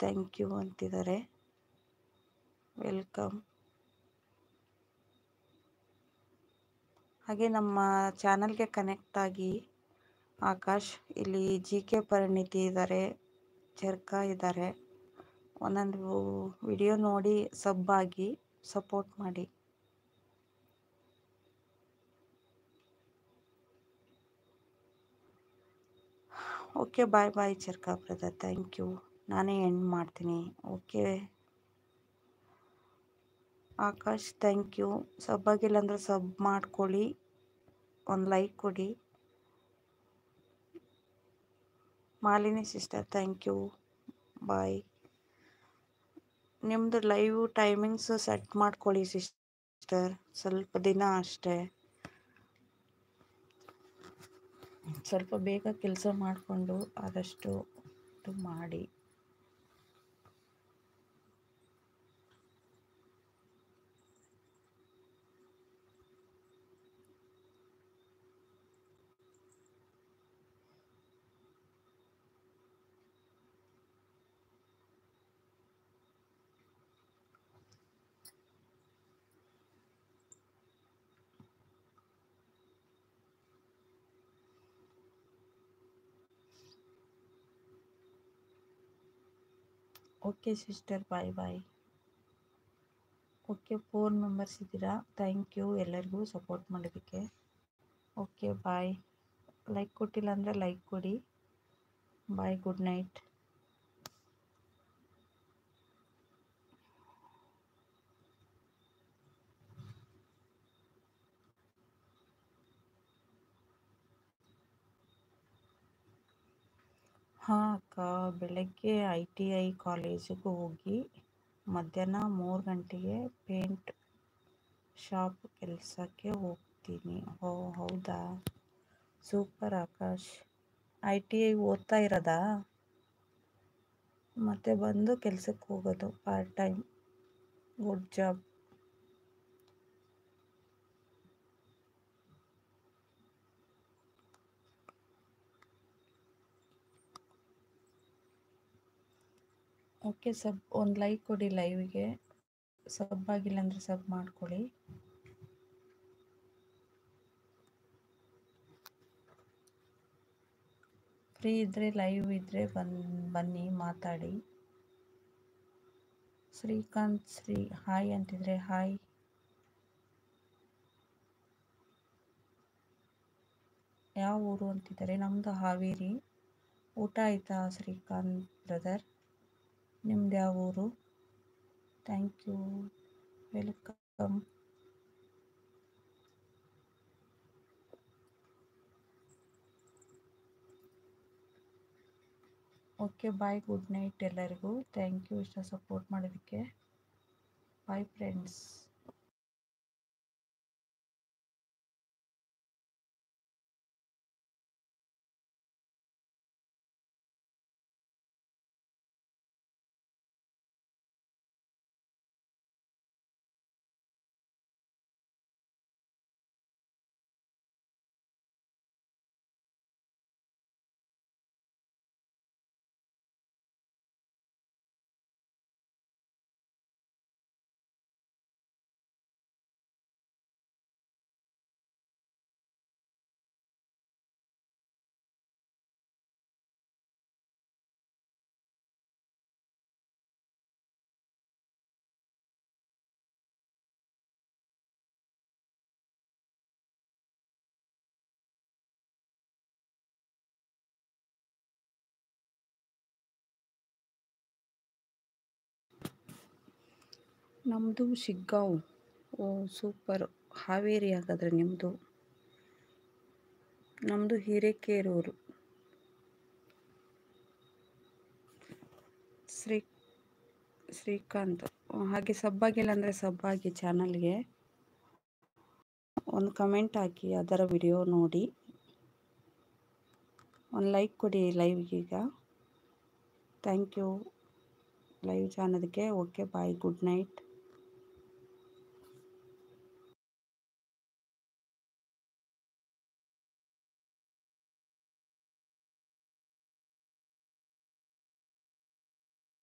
Thank you ಅಂತಿದ್ದಾರೆ. Welcome. ಹಾಗೆ ನಮ್ಮ ಚಾನಲ್ಗೆ ಕನೆಕ್ಟ್ ಆಗಿ. ಆಕಾಶ್, ಇಲ್ಲಿ GK ಪರಿಣಿತಿ ಇದ್ದಾರೆ, ಚರ್ಕ ಇದ್ದಾರೆ. ಒಂದೊಂದು ವಿಡಿಯೋ ನೋಡಿ ಸಬ್ ಆಗಿ ಸಪೋರ್ಟ್ ಮಾಡಿ. ಓಕೆ, ಬಾಯ್ ಬಾಯ್ ಚರ್ಕ ಬ್ರದರ್, ಥ್ಯಾಂಕ್ ಯು. ನಾನೇ ಎಂಡ್ ಮಾಡ್ತೀನಿ. Okay Akash, thank you. Sub ಆಗಿಲ್ಲ ಅಂದರೆ ಸಬ್ ಮಾಡ್ಕೊಳ್ಳಿ, ಒಂದು ಲೈಕ್ ಕೊಡಿ. Malini sister, thank you, bye. ನಿಮ್ಮದು ಲೈವ್ ಟೈಮಿಂಗ್ಸ್ ಸೆಟ್ ಮಾಡ್ಕೊಳ್ಳಿ ಸಿಸ್ಟರ್, ಸ್ವಲ್ಪ ದಿನ ಅಷ್ಟೇ. ಸ್ವಲ್ಪ ಬೇಗ ಕೆಲಸ ಮಾಡಿಕೊಂಡು ಆದಷ್ಟು ಇದು ಮಾಡಿ. Okay sister, bye bye. Okay, 4 members ಇದ್ದೀರಾ, ಥ್ಯಾಂಕ್ ಯು ಎಲ್ಲರಿಗೂ ಸಪೋರ್ಟ್ ಮಾಡೋದಕ್ಕೆ. Okay bye. ಲೈಕ್ ಕೊಟ್ಟಿಲ್ಲ ಅಂದರೆ ಲೈಕ್ ಕೊಡಿ. Bye, good night. ಹಾಂ ಅಕ್ಕ, ಬೆಳಗ್ಗೆ ITI ಕಾಲೇಜಿಗೆ ಹೋಗಿ ಮಧ್ಯಾಹ್ನ 3 ಗಂಟೆಗೆ ಪೇಂಟ್ ಶಾಪ್ ಕೆಲಸಕ್ಕೆ ಹೋಗ್ತೀನಿ. ಓ ಹೌದಾ, ಸೂಪರ್ ಆಕಾಶ್. ITI ಓದ್ತಾ ಇರೋದಾ? ಮತ್ತೆ ಬಂದು ಕೆಲಸಕ್ಕೆ ಹೋಗೋದು part time. Good job. Okay, ಒಂದು ಲೈಕ್ ಕೊಡಿ ಲೈವ್ಗೆ. ಸಬ್ ಆಗಿಲ್ಲ ಅಂದರೆ ಸಬ್ ಮಾಡ್ಕೊಳ್ಳಿ. ಫ್ರೀ ಇದ್ದರೆ ಲೈವ್ ಇದ್ದರೆ ಬನ್ನಿ ಮಾತಾಡಿ. ಶ್ರೀಕಾಂತ್ ಹಾಯ್ ಅಂತಿದ್ರೆ ಹಾಯ್. ಯಾವ ಊರು ಅಂತಿದ್ದಾರೆ? ನಮ್ಮದು ಹಾವೇರಿ. ಊಟ ಆಯಿತಾ ಶ್ರೀಕಾಂತ್ ಬ್ರದರ್? ನಿಮ್ದು ಯಾವ ಊರು? Thank you, welcome. Okay bye, good night ಎಲ್ಲರಿಗೂ. ಥ್ಯಾಂಕ್ ಯು ಇಷ್ಟ ಸಪೋರ್ಟ್ ಮಾಡೋದಕ್ಕೆ. Bye friends. ನಮ್ಮದು ಶಿಗ್ಗಾಂವ್. ಓ ಸೂಪರ್, ಹಾವೇರಿ ಹಾಗಾದರೆ ನಿಮ್ಮದು. ನಮ್ಮದು ಹಿರೇಕೇರೂರು. ಶ್ರೀಕಾಂತ್, ಹಾಗೆ ಸಬ್ ಆಗಿಲ್ಲ ಅಂದರೆ ಸಬ್ ಆಗಿ ಚಾನಲ್ಗೆ. ಒಂದು ಕಮೆಂಟ್ ಹಾಕಿ, ಅದರ ವಿಡಿಯೋ ನೋಡಿ. ಒಂದು ಲೈಕ್ ಕೊಡಿ ಲೈವ್ಗೀಗ. ಥ್ಯಾಂಕ್ ಯು ಲೈವ್ ಚಾನಲ್ಗೆ. Okay bye, good night.